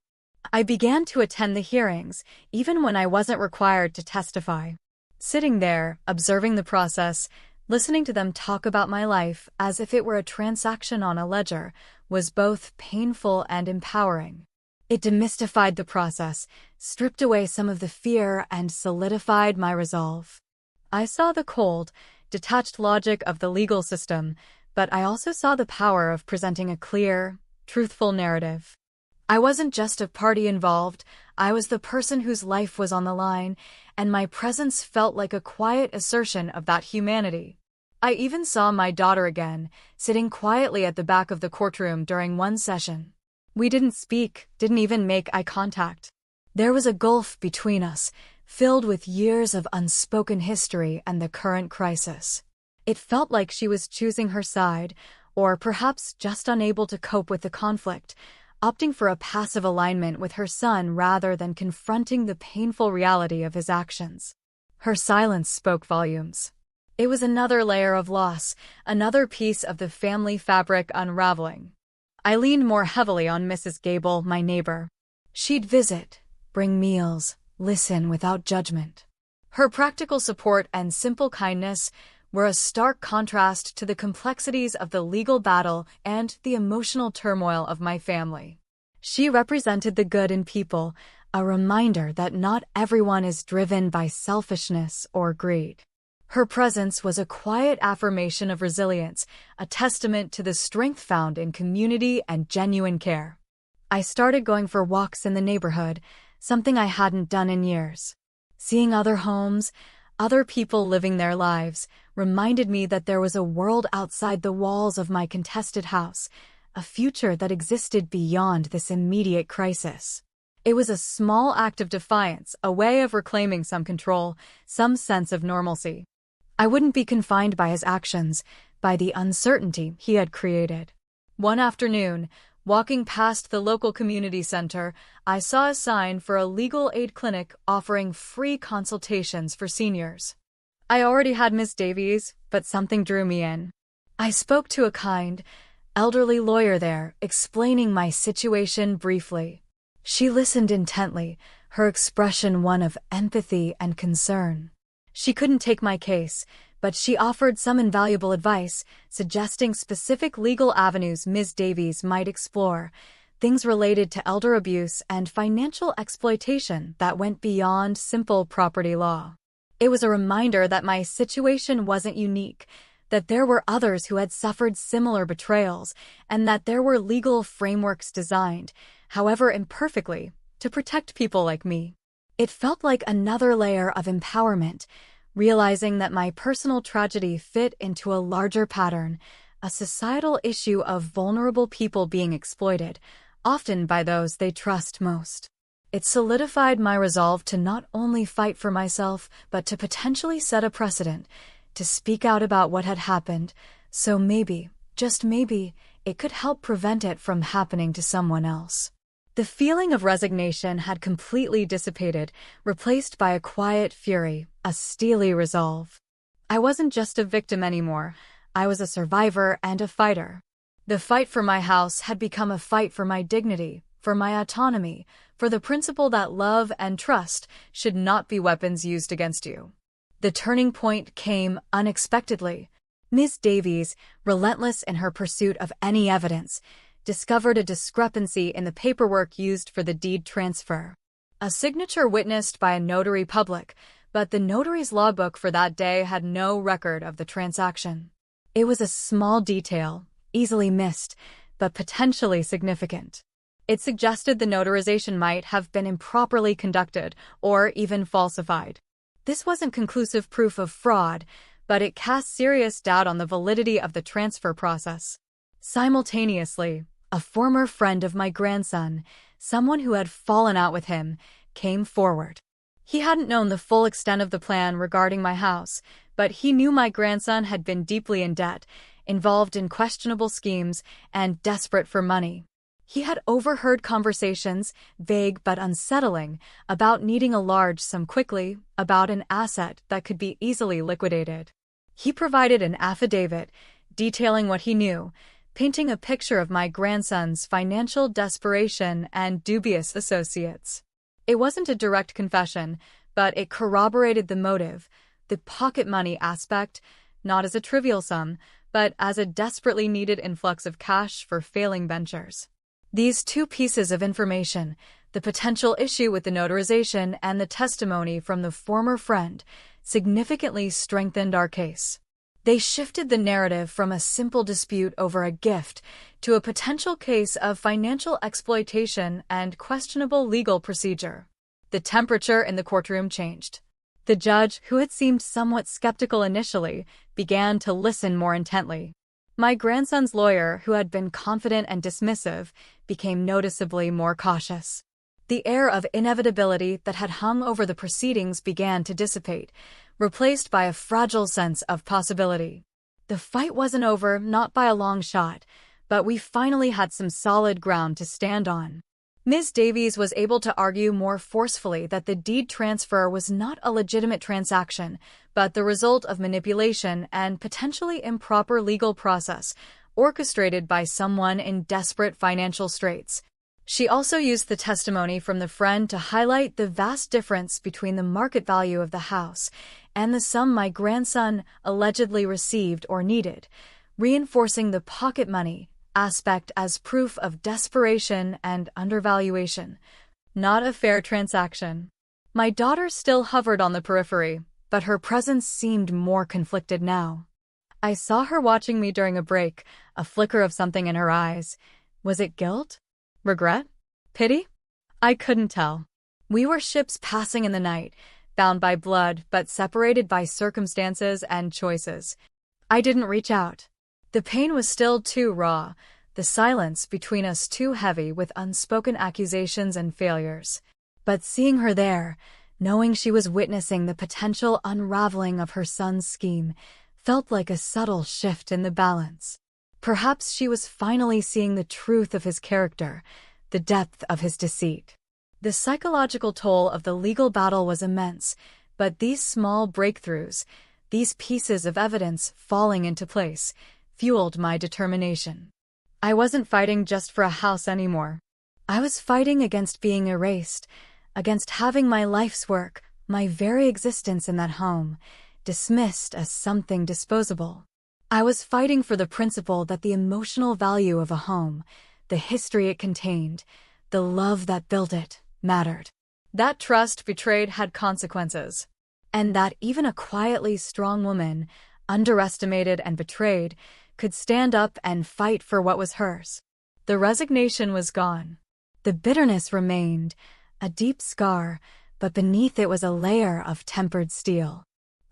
I began to attend the hearings, even when I wasn't required to testify. Sitting there, observing the process, listening to them talk about my life as if it were a transaction on a ledger was both painful and empowering. It demystified the process, stripped away some of the fear, and solidified my resolve. I saw the cold, detached logic of the legal system, but I also saw the power of presenting a clear, truthful narrative. I wasn't just a party involved, I was the person whose life was on the line, and my presence felt like a quiet assertion of that humanity. I even saw my daughter again, sitting quietly at the back of the courtroom during one session. We didn't speak, didn't even make eye contact. There was a gulf between us, filled with years of unspoken history and the current crisis. It felt like she was choosing her side, or perhaps just unable to cope with the conflict, opting for a passive alignment with her son rather than confronting the painful reality of his actions. Her silence spoke volumes. It was another layer of loss, another piece of the family fabric unraveling. I leaned more heavily on Mrs. Gable, my neighbor. She'd visit, bring meals, listen without judgment. Her practical support and simple kindness were a stark contrast to the complexities of the legal battle and the emotional turmoil of my family. She represented the good in people, a reminder that not everyone is driven by selfishness or greed. Her presence was a quiet affirmation of resilience, a testament to the strength found in community and genuine care. I started going for walks in the neighborhood, something I hadn't done in years. Seeing other homes, other people living their lives, reminded me that there was a world outside the walls of my contested house, a future that existed beyond this immediate crisis. It was a small act of defiance, a way of reclaiming some control, some sense of normalcy. I wouldn't be confined by his actions, by the uncertainty he had created. One afternoon, walking past the local community center, I saw a sign for a legal aid clinic offering free consultations for seniors. I already had Miss Davies, but something drew me in. I spoke to a kind, elderly lawyer there, explaining my situation briefly. She listened intently, her expression one of empathy and concern. She couldn't take my case, but she offered some invaluable advice, suggesting specific legal avenues Ms. Davies might explore, things related to elder abuse and financial exploitation that went beyond simple property law. It was a reminder that my situation wasn't unique, that there were others who had suffered similar betrayals, and that there were legal frameworks designed, however imperfectly, to protect people like me. It felt like another layer of empowerment, realizing that my personal tragedy fit into a larger pattern, a societal issue of vulnerable people being exploited, often by those they trust most. It solidified my resolve to not only fight for myself, but to potentially set a precedent, to speak out about what had happened, so maybe, just maybe, it could help prevent it from happening to someone else. The feeling of resignation had completely dissipated, replaced by a quiet fury, a steely resolve. I wasn't just a victim anymore. I was a survivor and a fighter. The fight for my house had become a fight for my dignity, for my autonomy, for the principle that love and trust should not be weapons used against you. The turning point came unexpectedly. Ms. Davies, relentless in her pursuit of any evidence, discovered a discrepancy in the paperwork used for the deed transfer. A signature witnessed by a notary public, but the notary's logbook for that day had no record of the transaction. It was a small detail, easily missed, but potentially significant. It suggested the notarization might have been improperly conducted or even falsified. This wasn't conclusive proof of fraud, but it cast serious doubt on the validity of the transfer process. Simultaneously, a former friend of my grandson, someone who had fallen out with him, came forward. He hadn't known the full extent of the plan regarding my house, but he knew my grandson had been deeply in debt, involved in questionable schemes, and desperate for money. He had overheard conversations, vague but unsettling, about needing a large sum quickly, about an asset that could be easily liquidated. He provided an affidavit detailing what he knew, painting a picture of my grandson's financial desperation and dubious associates. It wasn't a direct confession, but it corroborated the motive, the pocket money aspect, not as a trivial sum, but as a desperately needed influx of cash for failing ventures. These two pieces of information, the potential issue with the notarization and the testimony from the former friend, significantly strengthened our case. They shifted the narrative from a simple dispute over a gift to a potential case of financial exploitation and questionable legal procedure. The temperature in the courtroom changed. The judge, who had seemed somewhat skeptical initially, began to listen more intently. My grandson's lawyer, who had been confident and dismissive, became noticeably more cautious. The air of inevitability that had hung over the proceedings began to dissipate, replaced by a fragile sense of possibility. The fight wasn't over, not by a long shot, but we finally had some solid ground to stand on. Ms. Davies was able to argue more forcefully that the deed transfer was not a legitimate transaction, but the result of manipulation and potentially improper legal process, orchestrated by someone in desperate financial straits. She also used the testimony from the friend to highlight the vast difference between the market value of the house and the sum my grandson allegedly received or needed, reinforcing the pocket money aspect as proof of desperation and undervaluation, not a fair transaction. My daughter still hovered on the periphery, but her presence seemed more conflicted now. I saw her watching me during a break, a flicker of something in her eyes. Was it guilt? Regret? Pity? I couldn't tell. We were ships passing in the night, bound by blood but separated by circumstances and choices. I didn't reach out. The pain was still too raw, the silence between us too heavy with unspoken accusations and failures. But seeing her there, knowing she was witnessing the potential unraveling of her son's scheme, felt like a subtle shift in the balance. Perhaps she was finally seeing the truth of his character, the depth of his deceit. The psychological toll of the legal battle was immense, but these small breakthroughs, these pieces of evidence falling into place, fueled my determination. I wasn't fighting just for a house anymore. I was fighting against being erased, against having my life's work, my very existence in that home, dismissed as something disposable. I was fighting for the principle that the emotional value of a home, the history it contained, the love that built it, mattered. That trust betrayed had consequences. And that even a quietly strong woman, underestimated and betrayed, could stand up and fight for what was hers. The resignation was gone. The bitterness remained, a deep scar, but beneath it was a layer of tempered steel.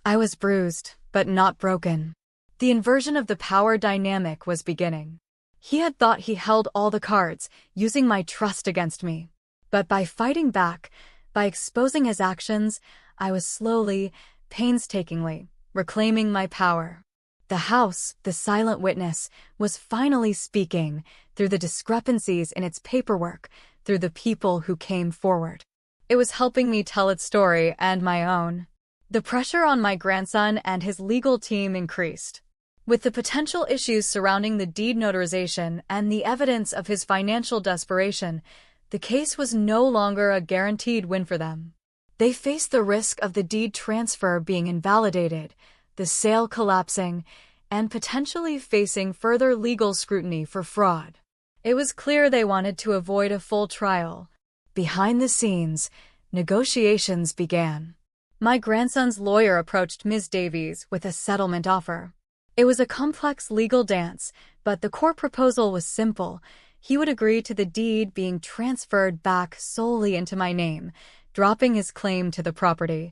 I was bruised, but not broken. The inversion of the power dynamic was beginning. He had thought he held all the cards, using my trust against me. But by fighting back, by exposing his actions, I was slowly, painstakingly, reclaiming my power. The house, the silent witness, was finally speaking, through the discrepancies in its paperwork, through the people who came forward. It was helping me tell its story and my own. The pressure on my grandson and his legal team increased. With the potential issues surrounding the deed notarization and the evidence of his financial desperation, the case was no longer a guaranteed win for them. They faced the risk of the deed transfer being invalidated, the sale collapsing, and potentially facing further legal scrutiny for fraud. It was clear they wanted to avoid a full trial. Behind the scenes, negotiations began. My grandson's lawyer approached Ms. Davies with a settlement offer. It was a complex legal dance, but the court proposal was simple. He would agree to the deed being transferred back solely into my name, dropping his claim to the property,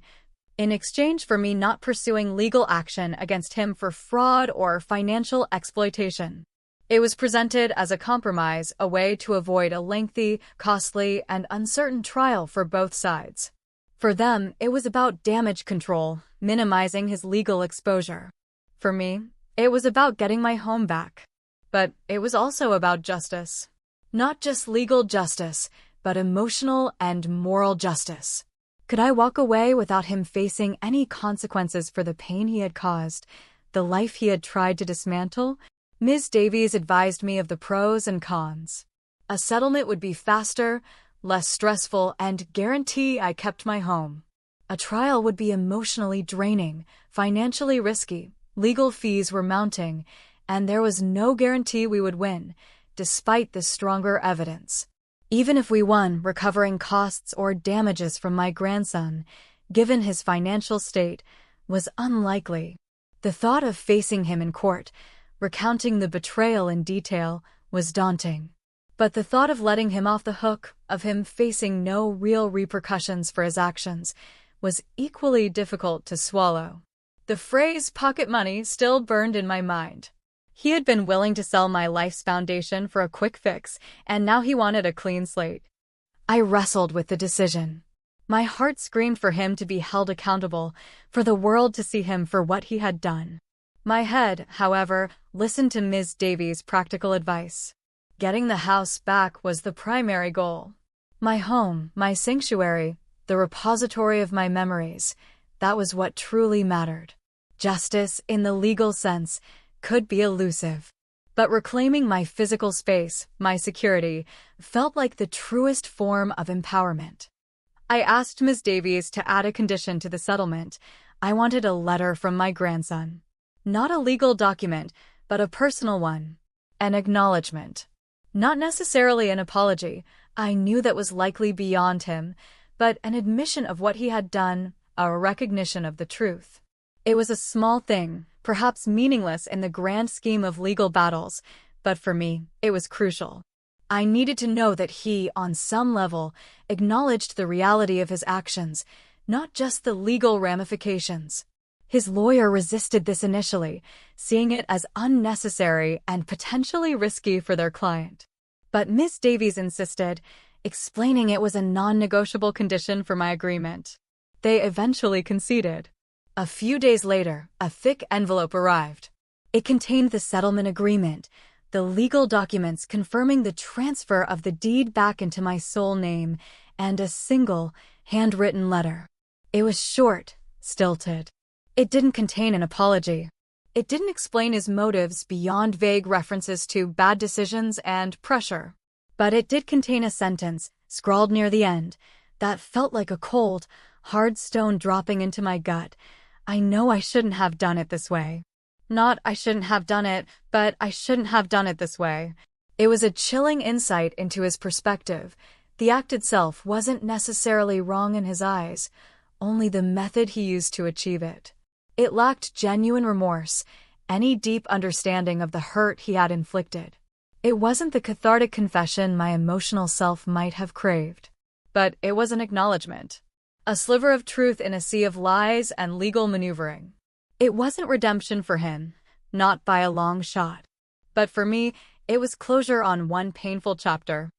in exchange for me not pursuing legal action against him for fraud or financial exploitation. It was presented as a compromise, a way to avoid a lengthy, costly, and uncertain trial for both sides. For them, it was about damage control, minimizing his legal exposure. For me, it was about getting my home back. But it was also about justice. Not just legal justice, but emotional and moral justice. Could I walk away without him facing any consequences for the pain he had caused, the life he had tried to dismantle? Ms. Davies advised me of the pros and cons. A settlement would be faster, less stressful, and guarantee I kept my home. A trial would be emotionally draining, financially risky, legal fees were mounting, and there was no guarantee we would win, despite the stronger evidence. Even if we won, recovering costs or damages from my grandson, given his financial state, was unlikely. The thought of facing him in court, recounting the betrayal in detail, was daunting. But the thought of letting him off the hook, of him facing no real repercussions for his actions, was equally difficult to swallow. The phrase pocket money still burned in my mind. He had been willing to sell my life's foundation for a quick fix, and now he wanted a clean slate. I wrestled with the decision. My heart screamed for him to be held accountable, for the world to see him for what he had done. My head, however, listened to Ms. Davies' practical advice. Getting the house back was the primary goal. My home, my sanctuary, the repository of my memories, that was what truly mattered. Justice, in the legal sense, could be elusive. But reclaiming my physical space, my security, felt like the truest form of empowerment. I asked Ms. Davies to add a condition to the settlement. I wanted a letter from my grandson. Not a legal document, but a personal one. An acknowledgement. Not necessarily an apology, I knew that was likely beyond him, but an admission of what he had done, a recognition of the truth. It was a small thing, perhaps meaningless in the grand scheme of legal battles, but for me, it was crucial. I needed to know that he, on some level, acknowledged the reality of his actions, not just the legal ramifications. His lawyer resisted this initially, seeing it as unnecessary and potentially risky for their client. But Ms. Davies insisted, explaining it was a non-negotiable condition for my agreement. They eventually conceded. A few days later, a thick envelope arrived. It contained the settlement agreement, the legal documents confirming the transfer of the deed back into my sole name, and a single, handwritten letter. It was short, stilted. It didn't contain an apology. It didn't explain his motives beyond vague references to bad decisions and pressure. But it did contain a sentence, scrawled near the end, that felt like a cold, hard stone dropping into my gut. I know I shouldn't have done it this way. Not I shouldn't have done it, but I shouldn't have done it this way. It was a chilling insight into his perspective. The act itself wasn't necessarily wrong in his eyes, only the method he used to achieve it. It lacked genuine remorse, any deep understanding of the hurt he had inflicted. It wasn't the cathartic confession my emotional self might have craved. But it was an acknowledgement. A sliver of truth in a sea of lies and legal maneuvering. It wasn't redemption for him, not by a long shot. But for me, it was closure on one painful chapter.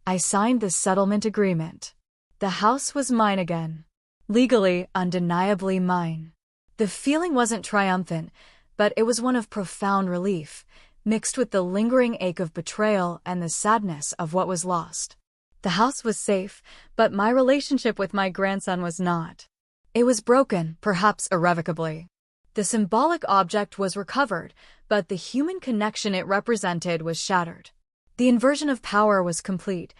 I signed the settlement agreement. The house was mine again. Legally, undeniably mine. The feeling wasn't triumphant, but it was one of profound relief, mixed with the lingering ache of betrayal and the sadness of what was lost. The house was safe, but my relationship with my grandson was not. It was broken, perhaps irrevocably. The symbolic object was recovered, but the human connection it represented was shattered. The inversion of power was complete.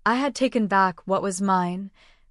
I had taken back what was mine,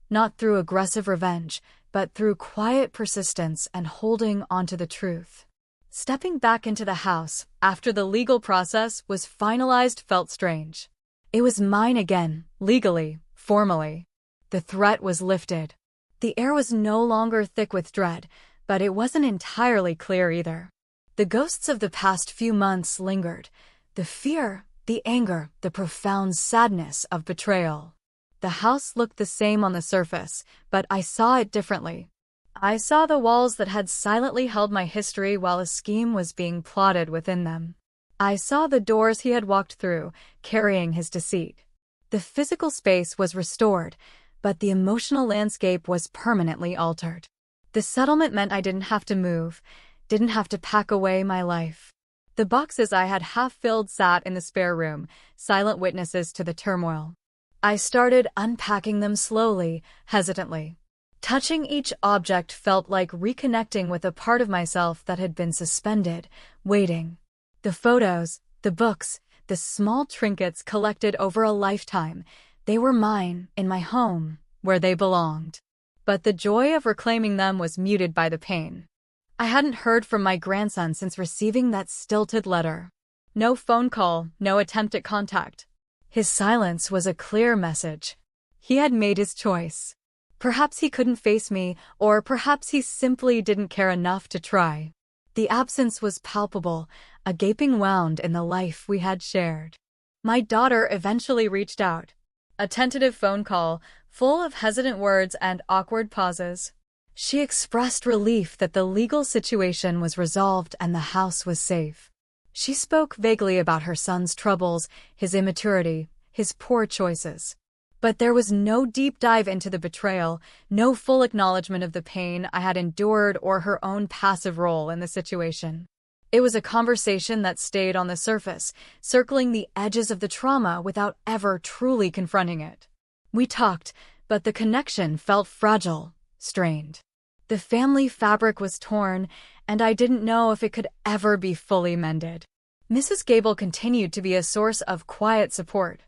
not through aggressive revenge, but through quiet persistence and holding onto the truth. Stepping back into the house after the legal process was finalized felt strange. It was mine again, legally, formally. The threat was lifted. The air was no longer thick with dread, but it wasn't entirely clear either. The ghosts of the past few months lingered. The fear, the anger, the profound sadness of betrayal. The house looked the same on the surface, but I saw it differently. I saw the walls that had silently held my history while a scheme was being plotted within them. I saw the doors he had walked through, carrying his deceit. The physical space was restored, but the emotional landscape was permanently altered. The settlement meant I didn't have to move, didn't have to pack away my life. The boxes I had half-filled sat in the spare room, silent witnesses to the turmoil. I started unpacking them slowly, hesitantly. Touching each object felt like reconnecting with a part of myself that had been suspended, waiting. The photos, the books, the small trinkets collected over a lifetime, they were mine, in my home, where they belonged. But the joy of reclaiming them was muted by the pain. I hadn't heard from my grandson since receiving that stilted letter. No phone call, no attempt at contact. His silence was a clear message. He had made his choice. Perhaps he couldn't face me, or perhaps he simply didn't care enough to try. The absence was palpable, a gaping wound in the life we had shared. My daughter eventually reached out. A tentative phone call, full of hesitant words and awkward pauses. She expressed relief that the legal situation was resolved and the house was safe. She spoke vaguely about her son's troubles, his immaturity, his poor choices. But there was no deep dive into the betrayal, no full acknowledgement of the pain I had endured or her own passive role in the situation. It was a conversation that stayed on the surface, circling the edges of the trauma without ever truly confronting it. We talked, but the connection felt fragile, strained. The family fabric was torn, and I didn't know if it could ever be fully mended. Mrs. Gable continued to be a source of quiet support.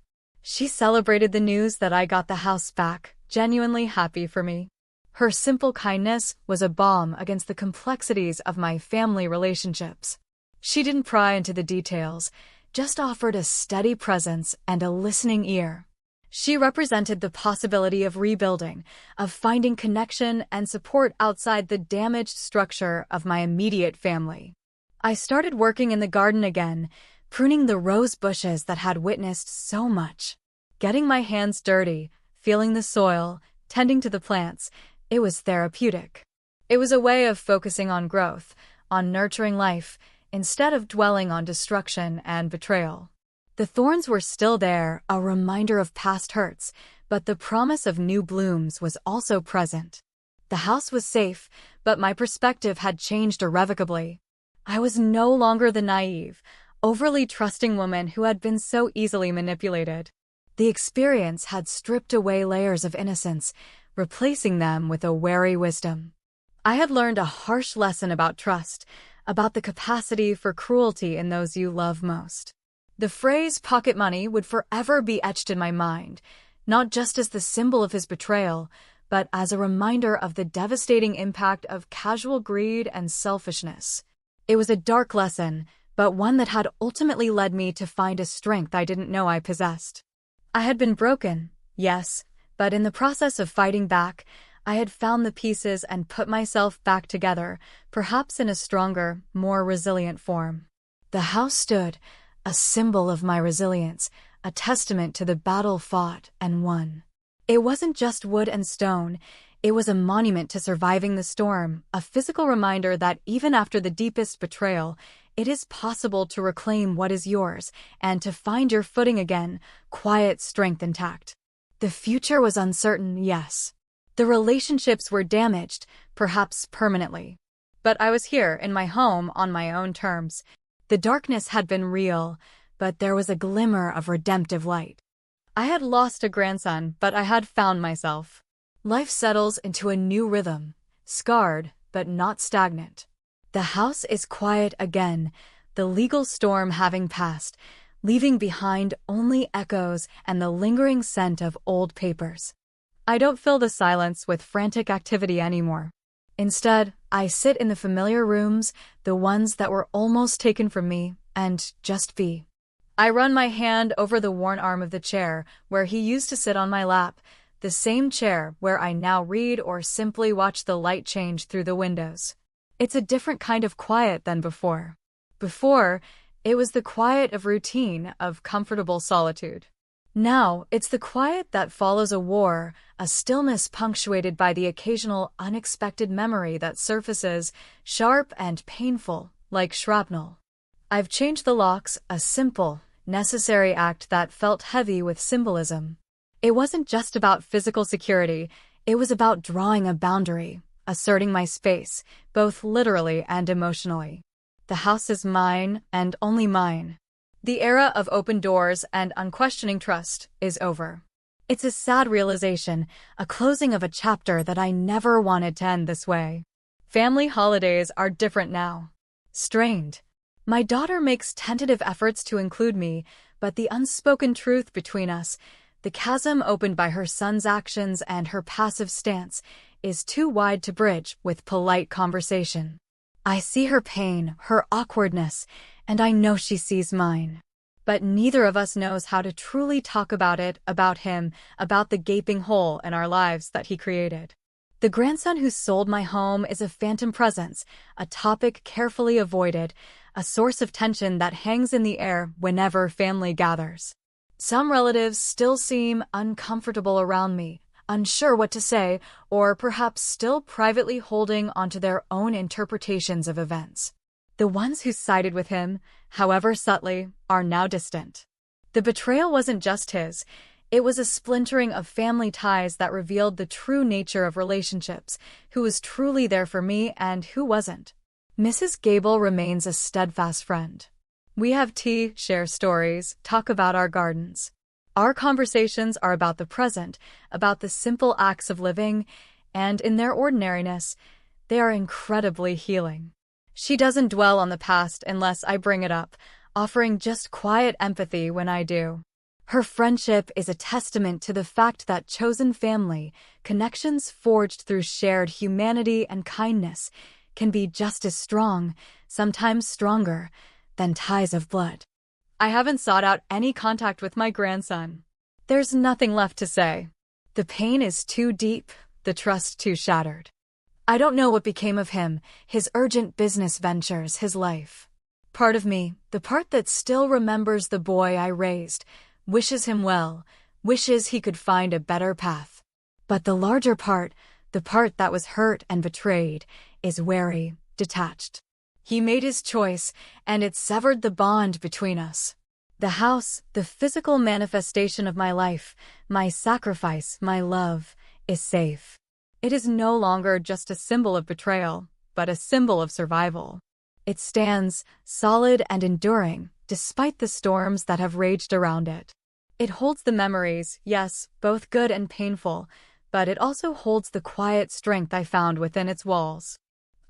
She celebrated the news that I got the house back, genuinely happy for me. Her simple kindness was a balm against the complexities of my family relationships. She didn't pry into the details, just offered a steady presence and a listening ear. She represented the possibility of rebuilding, of finding connection and support outside the damaged structure of my immediate family. I started working in the garden again, pruning the rose bushes that had witnessed so much. Getting my hands dirty, feeling the soil, tending to the plants, it was therapeutic. It was a way of focusing on growth, on nurturing life, instead of dwelling on destruction and betrayal. The thorns were still there, a reminder of past hurts, but the promise of new blooms was also present. The house was safe, but my perspective had changed irrevocably. I was no longer the naive, overly trusting woman who had been so easily manipulated. The experience had stripped away layers of innocence, replacing them with a wary wisdom. I had learned a harsh lesson about trust, about the capacity for cruelty in those you love most. The phrase pocket money would forever be etched in my mind, not just as the symbol of his betrayal, but as a reminder of the devastating impact of casual greed and selfishness. It was a dark lesson, but one that had ultimately led me to find a strength I didn't know I possessed. I had been broken, yes, but in the process of fighting back, I had found the pieces and put myself back together, perhaps in a stronger, more resilient form. The house stood, a symbol of my resilience, a testament to the battle fought and won. It wasn't just wood and stone, it was a monument to surviving the storm, a physical reminder that even after the deepest betrayal, it is possible to reclaim what is yours and to find your footing again, quiet strength intact. The future was uncertain, yes. The relationships were damaged, perhaps permanently. But I was here, in my home, on my own terms. The darkness had been real, but there was a glimmer of redemptive light. I had lost a grandson, but I had found myself. Life settles into a new rhythm, scarred, but not stagnant. The house is quiet again, the legal storm having passed, leaving behind only echoes and the lingering scent of old papers. I don't fill the silence with frantic activity anymore. Instead, I sit in the familiar rooms, the ones that were almost taken from me, and just be. I run my hand over the worn arm of the chair where he used to sit on my lap, the same chair where I now read or simply watch the light change through the windows. It's a different kind of quiet than before. Before, it was the quiet of routine, of comfortable solitude. Now, it's the quiet that follows a war, a stillness punctuated by the occasional unexpected memory that surfaces, sharp and painful, like shrapnel. I've changed the locks, a simple, necessary act that felt heavy with symbolism. It wasn't just about physical security, it was about drawing a boundary, asserting my space, both literally and emotionally. The house is mine, and only mine. The era of open doors and unquestioning trust is over. It's a sad realization, a closing of a chapter that I never wanted to end this way. Family holidays are different now. Strained. My daughter makes tentative efforts to include me, but the unspoken truth between us, the chasm opened by her son's actions and her passive stance, is too wide to bridge with polite conversation. I see her pain, her awkwardness, and I know she sees mine. But neither of us knows how to truly talk about it, about him, about the gaping hole in our lives that he created. The grandson who sold my home is a phantom presence, a topic carefully avoided, a source of tension that hangs in the air whenever family gathers. Some relatives still seem uncomfortable around me, unsure what to say, or perhaps still privately holding onto their own interpretations of events. The ones who sided with him, however subtly, are now distant. The betrayal wasn't just his. It was a splintering of family ties that revealed the true nature of relationships, who was truly there for me and who wasn't. Mrs. Gable remains a steadfast friend. We have tea, share stories, talk about our gardens. Our conversations are about the present, about the simple acts of living, and in their ordinariness, they are incredibly healing. She doesn't dwell on the past unless I bring it up, offering just quiet empathy when I do. Her friendship is a testament to the fact that chosen family, connections forged through shared humanity and kindness, can be just as strong, sometimes stronger, than ties of blood. I haven't sought out any contact with my grandson. There's nothing left to say. The pain is too deep, the trust too shattered. I don't know what became of him, his urgent business ventures, his life. Part of me, the part that still remembers the boy I raised, wishes him well, wishes he could find a better path. But the larger part, the part that was hurt and betrayed, is wary, detached. He made his choice, and it severed the bond between us. The house, the physical manifestation of my life, my sacrifice, my love, is safe. It is no longer just a symbol of betrayal, but a symbol of survival. It stands, solid and enduring, despite the storms that have raged around it. It holds the memories, yes, both good and painful, but it also holds the quiet strength I found within its walls.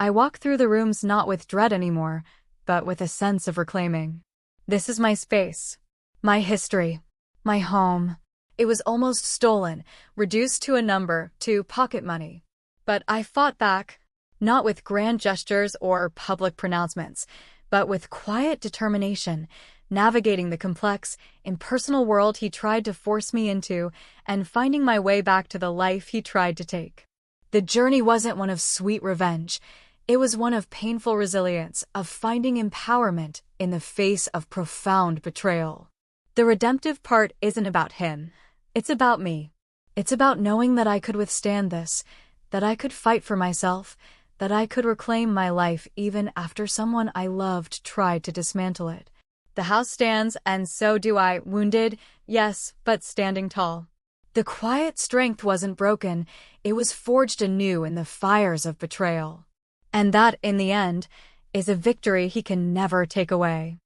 I walk through the rooms not with dread anymore, but with a sense of reclaiming. This is my space, my history, my home. It was almost stolen, reduced to a number, to pocket money. But I fought back, not with grand gestures or public pronouncements, but with quiet determination, navigating the complex, impersonal world he tried to force me into and finding my way back to the life he tried to take. The journey wasn't one of sweet revenge. It was one of painful resilience, of finding empowerment in the face of profound betrayal. The redemptive part isn't about him. It's about me. It's about knowing that I could withstand this, that I could fight for myself, that I could reclaim my life even after someone I loved tried to dismantle it. The house stands, and so do I, wounded, yes, but standing tall. The quiet strength wasn't broken, it was forged anew in the fires of betrayal. And that, in the end, is a victory he can never take away.